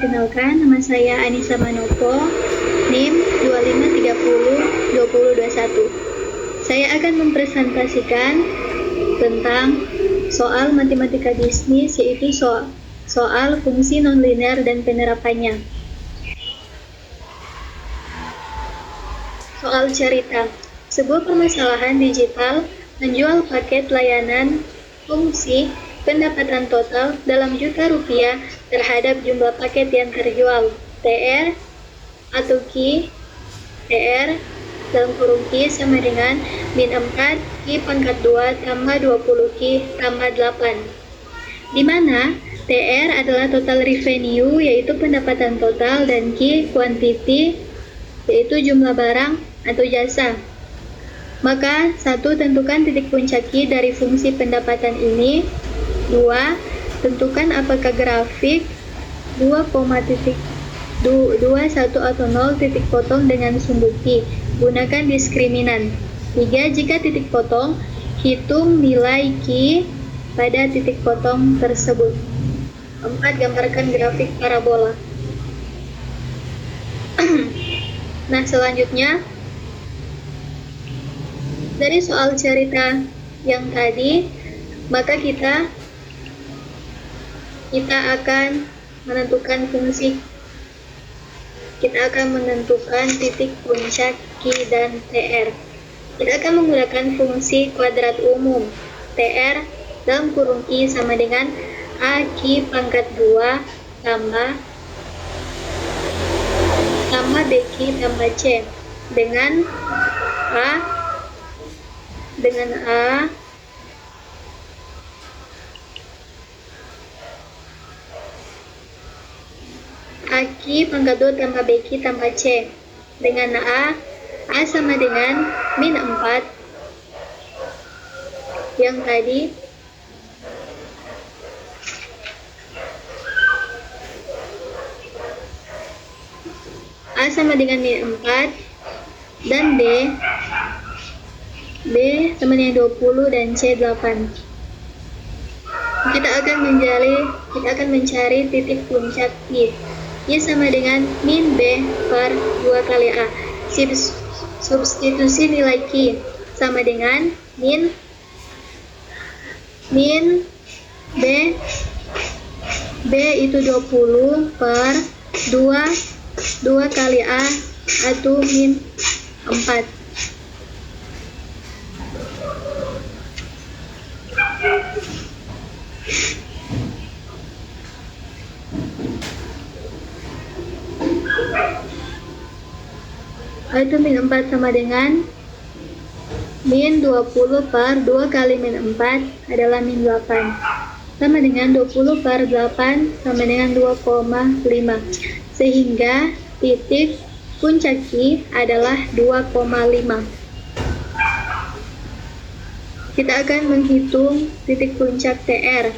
perkenalkan, nama saya Anissa Manopo, NIM 25302021. Saya akan mempresentasikan tentang soal matematika bisnis, yaitu soal fungsi nonlinear dan penerapannya. Soal cerita. Sebuah permasalahan digital menjual paket layanan fungsi pendapatan total dalam juta rupiah terhadap jumlah paket yang terjual. TR atau Q, TR dalam kurung Q sama dengan min 4 Q pangkat 2 tambah 20 Q tambah 8, di mana TR adalah total revenue, yaitu pendapatan total, dan Q quantity, yaitu jumlah barang atau jasa. Maka 1. Tentukan titik puncak Q dari fungsi pendapatan ini. 2. Tentukan apakah grafik 2, 1 atau 0 titik potong dengan sumbu Q. Gunakan diskriminan. 3. Jika titik potong, hitung nilai Q pada titik potong tersebut. 4. Gambarkan grafik parabola. Nah, selanjutnya dari soal cerita yang tadi, maka kita akan menentukan titik puncak Q dan TR. Kita akan menggunakan fungsi kuadrat umum. TR dalam kurung Q sama dengan A Q pangkat 2 tambah BQ tambah C dengan A Q pangkat 2 tambah BQ tambah C dengan A sama dengan min 4 yang tadi, A sama dengan min 4 dan B sama dengan 20 dan C 8. Kita akan mencari titik puncak Y. Y sama dengan min B per 2 kali A. Substitusi nilai Q sama dengan min B itu 20 per 2 kali A atau min 4. Itu min 4 sama dengan min 20 per 2 kali min 4 adalah min 8, sama dengan 20 per 8 sama dengan 2,5, sehingga titik puncak Q adalah 2,5. Kita akan menghitung titik puncak TR.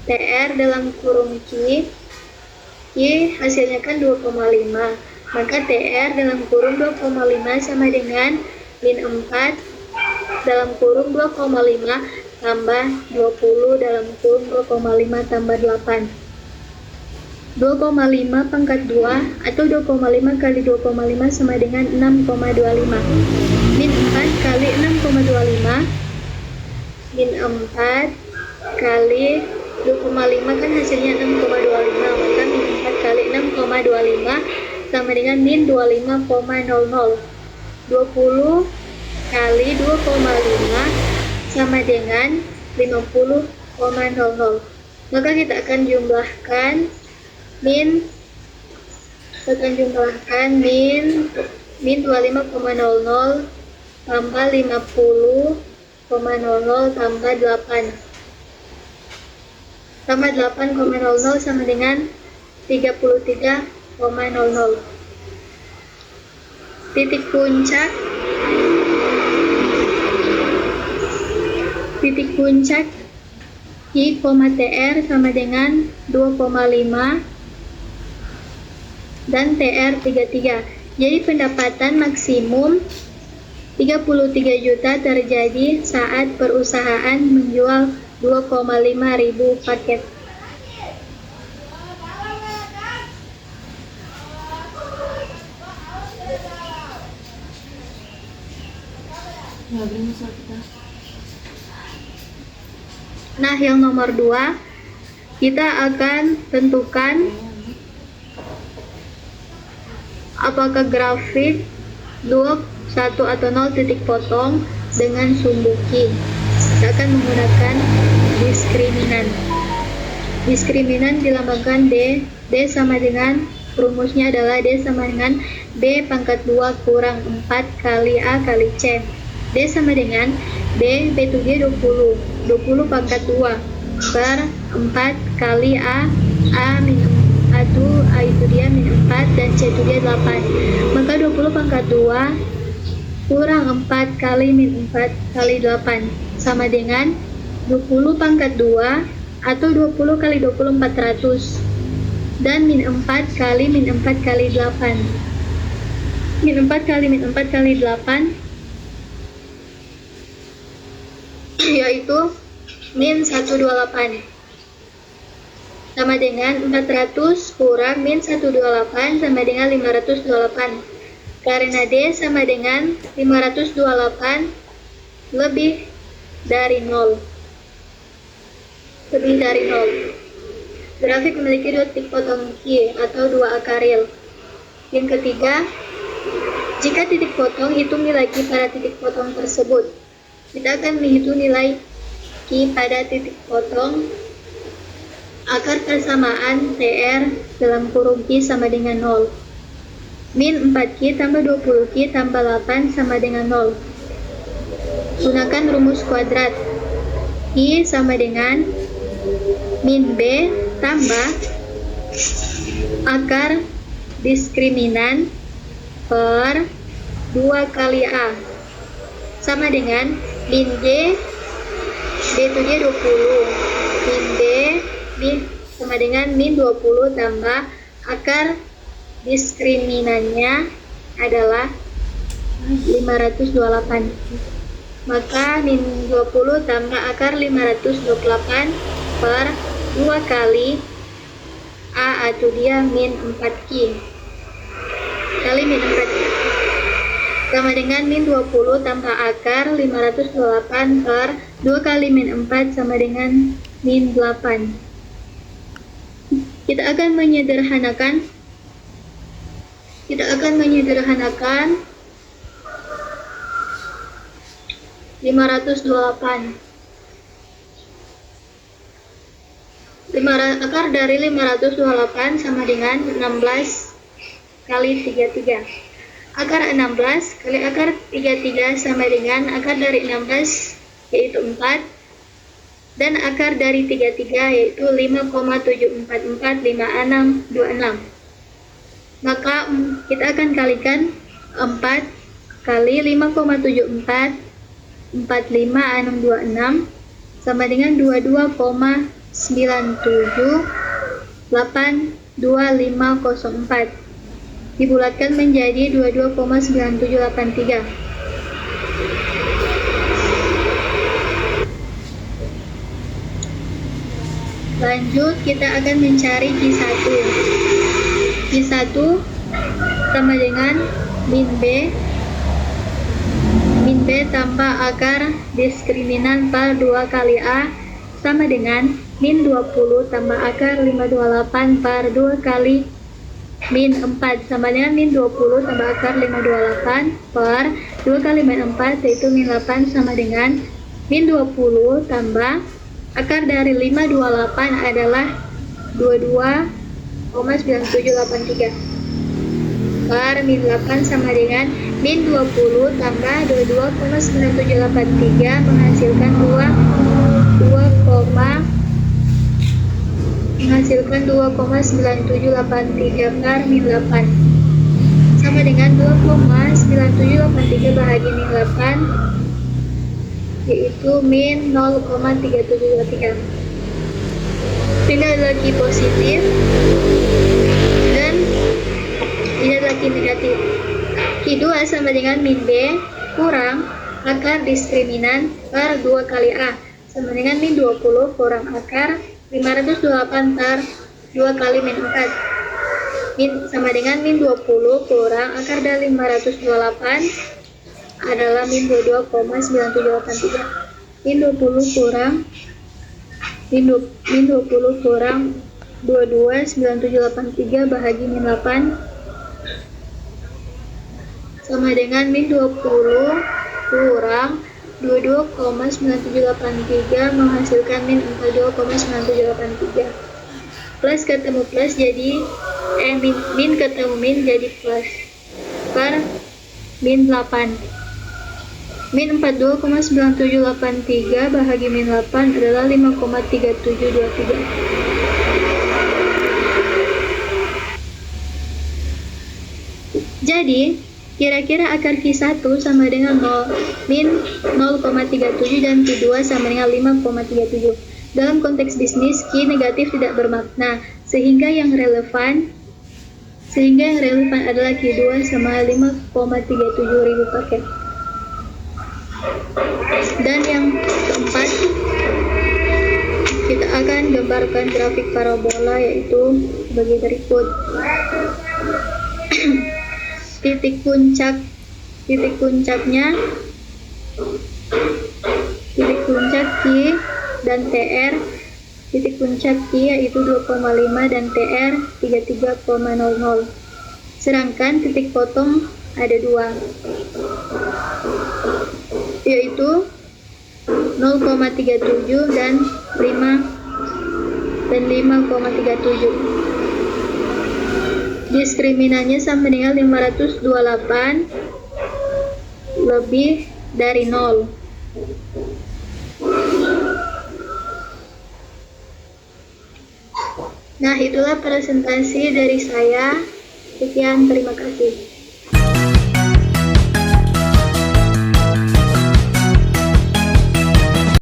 TR dalam kurung Q hasilnya kan 2,5. Maka TR dalam kurung 2,5 sama dengan min 4 dalam kurung 2,5 tambah 20 dalam kurung 2,5 tambah 8. 2,5 pangkat 2 atau 2,5 kali 2,5 sama dengan 6,25. Min 4 kali 6,25. Min 4 kali 2,5 kan hasilnya 6,25. Maka min 4 kali 6,25 sama dengan min 25,00. 20 kali 2,5 sama dengan 50,00. Maka kita akan jumlahkan min 25,00 tambah 50,00 tambah 8 sama dengan 33,00. Titik puncak I, TR sama dengan 2,5 dan TR 33. Jadi pendapatan maksimum 33 juta terjadi saat perusahaan menjual 2,5 ribu paket. Nah, yang nomor 2, kita akan tentukan apakah grafik log 1 atau 0 titik potong dengan sumbu Q. Kita akan menggunakan diskriminan. Diskriminan dilambangkan D. D sama dengan, rumusnya adalah D sama dengan B pangkat 2 kurang 4 kali A kali C. D sama dengan B itu dia 20 pangkat 2 per 4 kali A min A itu dia min 4 dan C itu dia 8. Maka 20 pangkat 2 kurang 4 kali min 4 kali 8 sama dengan 20 pangkat 2 atau 20 kali 20 400 dan min 4 kali min 4 kali 8. Min 4 kali min 4 kali 8 yaitu min 128 sama dengan 400 kurang min 128 sama dengan 528, karena D sama dengan 528 lebih dari 0. Grafik memiliki 2 titik potong Q atau 2 akaril. Yang ketiga, jika titik potong hitung nilai Q pada titik potong tersebut. Kita akan menghitung nilai Q pada titik potong. Akar persamaan TR dalam kurung Q sama dengan 0. Min 4Q tambah 20Q tambah 8 sama dengan 0. Gunakan rumus kuadrat. Q sama dengan min B tambah akar diskriminan per 2 kali A sama dengan min J, B itu dia 20, min B sama dengan min 20 tambah akar diskriminannya adalah 528. Maka min 20 tambah akar 528 per 2 kali A atau dia min 4Q kali min 4Q sama dengan min 20 tambah akar 528 per 2 kali min 4 sama dengan min 8. Kita akan menyederhanakan 528. Akar dari 528 sama dengan 16 kali 33. Akar 16 kali akar 33 sama dengan akar dari 16 yaitu 4 dan akar dari 33 yaitu 5,7445626. Maka kita akan kalikan 4 kali 5,744526 sama dengan 22,97825504. Dibulatkan menjadi 22,9783. Lanjut, kita akan mencari Q1. Q1 sama dengan min B tambah akar diskriminan per 2 kali A sama dengan min 20 tambah akar 528 per 2 kali min 4 sama dengan min 20 tambah akar 528 per 2 kali min 4 yaitu min 8 sama dengan min 20 tambah akar dari 528 adalah 22,9783 per min 8 sama dengan min 20 tambah 22,9783 menghasilkan 2,9783 per min 8 sama dengan 2,9783 bahagi min 8 yaitu min 0,3723. Ini adalah Q positif dan ini adalah Q negatif. Q2 sama dengan min B kurang akar diskriminan per 2 kali A sama dengan min 20 kurang akar 528 per 2 kali min 4 sama dengan min 20 kurang akar dari 528 adalah min 22,9783. Min 20 kurang 22,9783 bahagi min 8 sama dengan min 20 kurang 22,9783 menghasilkan min 42,9783. Plus ketemu plus jadi min ketemu min jadi plus per min 8. Min 42,9783 bahagi min 8 adalah 5,3723. Jadi kira-kira akar Q1 sama dengan 0, min 0,37 dan Q2 sama dengan 5,37. Dalam konteks bisnis, Q negatif tidak bermakna, sehingga yang relevan adalah Q2 sama 5,37 ribu paket. Dan yang keempat, kita akan gambarkan grafik parabola yaitu sebagai berikut. Titik puncak Q dan TR. Titik puncak Q yaitu 2,5 dan TR 33,00. Sedangkan titik potong ada dua, yaitu 0,37 dan 5,37. Diskriminannya sama dengan 528 lebih dari 0. Nah, itulah presentasi dari saya. Sekian, terima kasih.